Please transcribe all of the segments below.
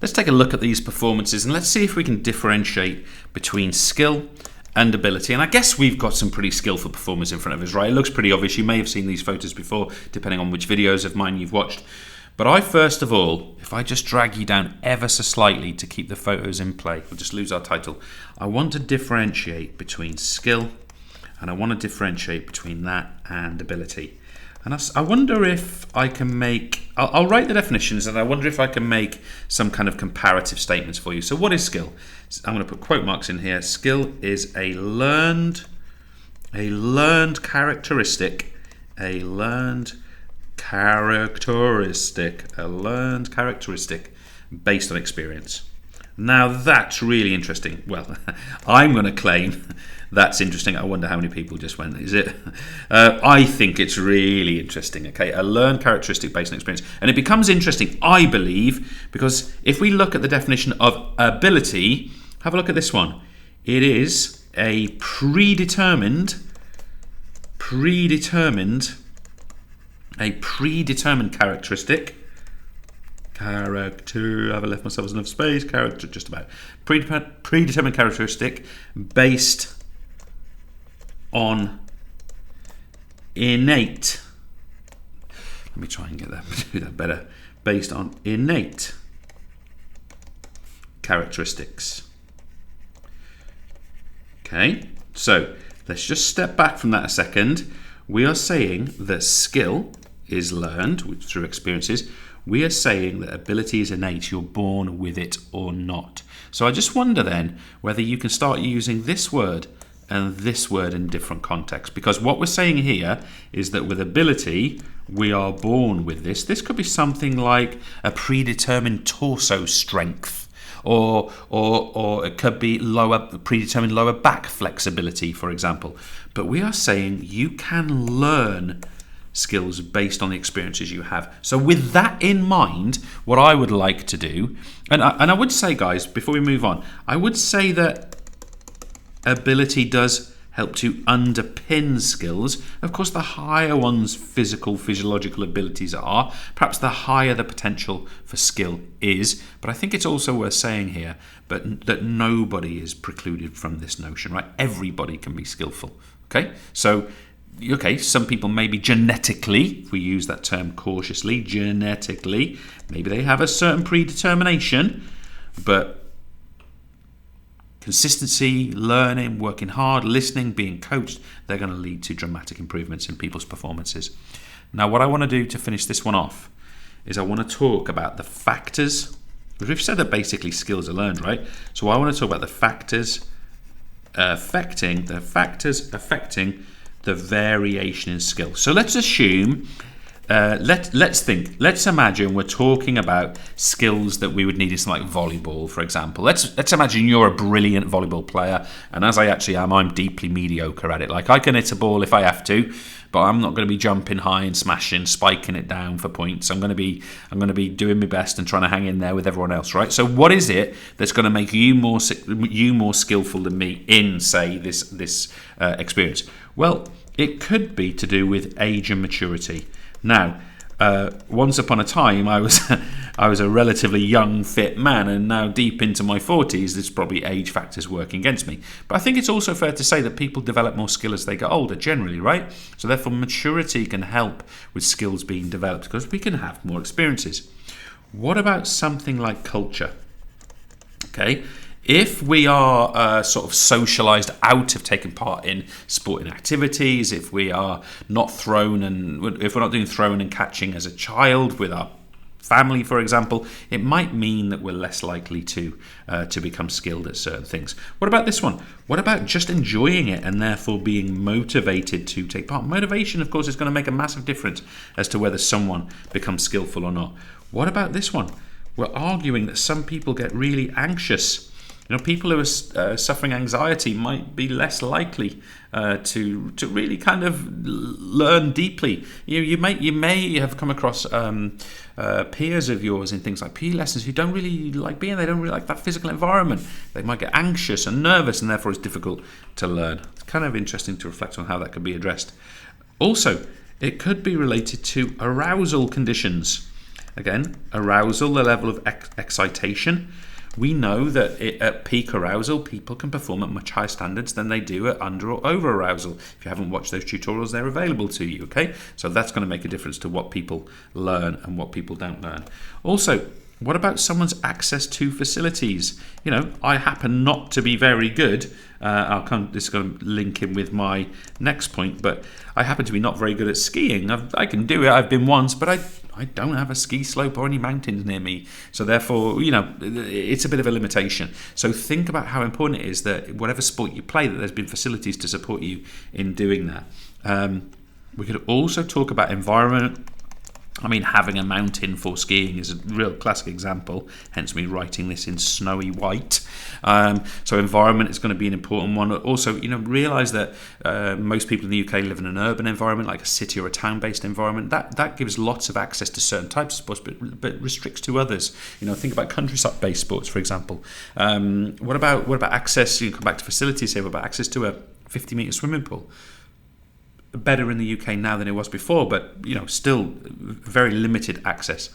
Let's take a look at these performances and let's see if we can differentiate between skill and ability. And I guess we've got some pretty skillful performers in front of us, right? It looks pretty obvious. You may have seen these photos before, depending on which videos of mine you've watched. But I, first of all, if I just drag you down ever so slightly to keep the photos in play, we'll just lose our title. I want to differentiate between skill and I want to differentiate between that and ability. And I wonder if I can make, I'll write the definitions and I wonder if I can make some kind of comparative statements for you. So what is skill? I'm going to put quote marks in here. Skill is a learned characteristic based on experience. Now that's really interesting. Well, I'm going to claim that's interesting. I wonder how many people just went, is it? I think it's really interesting, okay? A learned characteristic based on experience. And it becomes interesting, I believe, because if we look at the definition of ability, have a look at this one. It is a predetermined characteristic. Have I left myself enough space? Character, just about. Predetermined characteristic based on innate. Let me try and do that better. Based on innate characteristics. Okay, so let's just step back from that a second. We are saying that skill is learned through experiences. We are saying that ability is innate, you're born with it or not. So I just wonder then whether you can start using this word and this word in different contexts. Because what we're saying here is that with ability, we are born with this. This could be something like a predetermined torso strength. Or it could be predetermined lower back flexibility, for example. But we are saying you can learn skills based on the experiences you have. So with that in mind, what I would like to do, and I would say, guys, before we move on, I would say that ability does help to underpin skills. Of course, the higher one's physiological abilities are, perhaps the higher the potential for skill is. But I think it's also worth saying here that nobody is precluded from this notion, right? Everybody can be skillful, okay? So, some people maybe genetically, if we use that term cautiously, genetically, maybe they have a certain predetermination, but consistency, learning, working hard, listening, being coached, they're going to lead to dramatic improvements in people's performances. Now, what I want to do to finish this one off is I want to talk about the factors. We've said that basically skills are learned, right? So I want to talk about the factors affecting the variation in skill. So let's assume, let's imagine we're talking about skills that we would need in something like volleyball, for example. Let's imagine you're a brilliant volleyball player, and as I actually am, I'm deeply mediocre at it. Like, I can hit a ball if I have to, but I'm not going to be jumping high and smashing, spiking it down for points. I'm going to be doing my best and trying to hang in there with everyone else, right? So what is it that's going to make you more skillful than me in, say, this experience? Well, it could be to do with age and maturity. Now, once upon a time, I was a relatively young, fit man, and now deep into my 40s, there's probably age factors working against me. But I think it's also fair to say that people develop more skill as they get older, generally, right? So therefore, maturity can help with skills being developed because we can have more experiences. What about something like culture? Okay. If we are sort of socialised out of taking part in sporting activities, if we are not if we're not doing throwing and catching as a child with our family, for example, it might mean that we're less likely to become skilled at certain things. What about this one? What about just enjoying it and therefore being motivated to take part? Motivation, of course, is going to make a massive difference as to whether someone becomes skillful or not. What about this one? We're arguing that some people get really anxious. People who are suffering anxiety might be less likely to really kind of learn deeply. You may have come across peers of yours in things like PE lessons who don't really like being there. They don't really like that physical environment. They might get anxious and nervous, and therefore it's difficult to learn. It's kind of interesting to reflect on how that could be addressed. Also, it could be related to arousal conditions. again, arousal, the level of excitation. We know that at peak arousal, people can perform at much higher standards than they do at under or over arousal. If you haven't watched those tutorials, they're available to you, okay? So that's going to make a difference to what people learn and what people don't learn. Also, what about someone's access to facilities? You know, I happen not to be very good. This is going to link in with my next point, but I happen to be not very good at skiing. I can do it. I've been once, but I don't have a ski slope or any mountains near me. So therefore, you know, it's a bit of a limitation. So think about how important it is that whatever sport you play, that there's been facilities to support you in doing that. We could also talk about environment. I mean, having a mountain for skiing is a real classic example, hence me writing this in snowy white. So environment is going to be an important one. Also, you know, realise that most people in the UK live in an urban environment, like a city or a town-based environment. That gives lots of access to certain types of sports, but restricts to others. You know, think about countryside-based sports, for example. What about access? You come back to facilities here. What about access to a 50-metre swimming pool? Better in the UK now than it was before, but you know, still very limited access.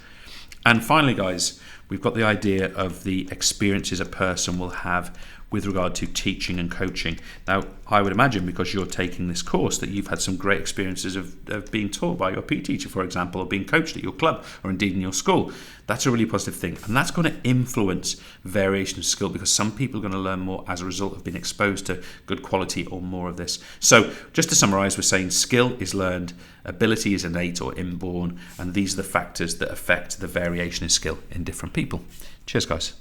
And finally, guys, we've got the idea of the experiences a person will have with regard to teaching and coaching. Now, I would imagine, because you're taking this course, that you've had some great experiences of being taught by your PE teacher, for example, or being coached at your club, or indeed in your school. That's a really positive thing. And that's going to influence variation of skill, because some people are going to learn more as a result of being exposed to good quality or more of this. So just to summarize, we're saying skill is learned, ability is innate or inborn, and these are the factors that affect the variation in skill in different people. Cheers, guys.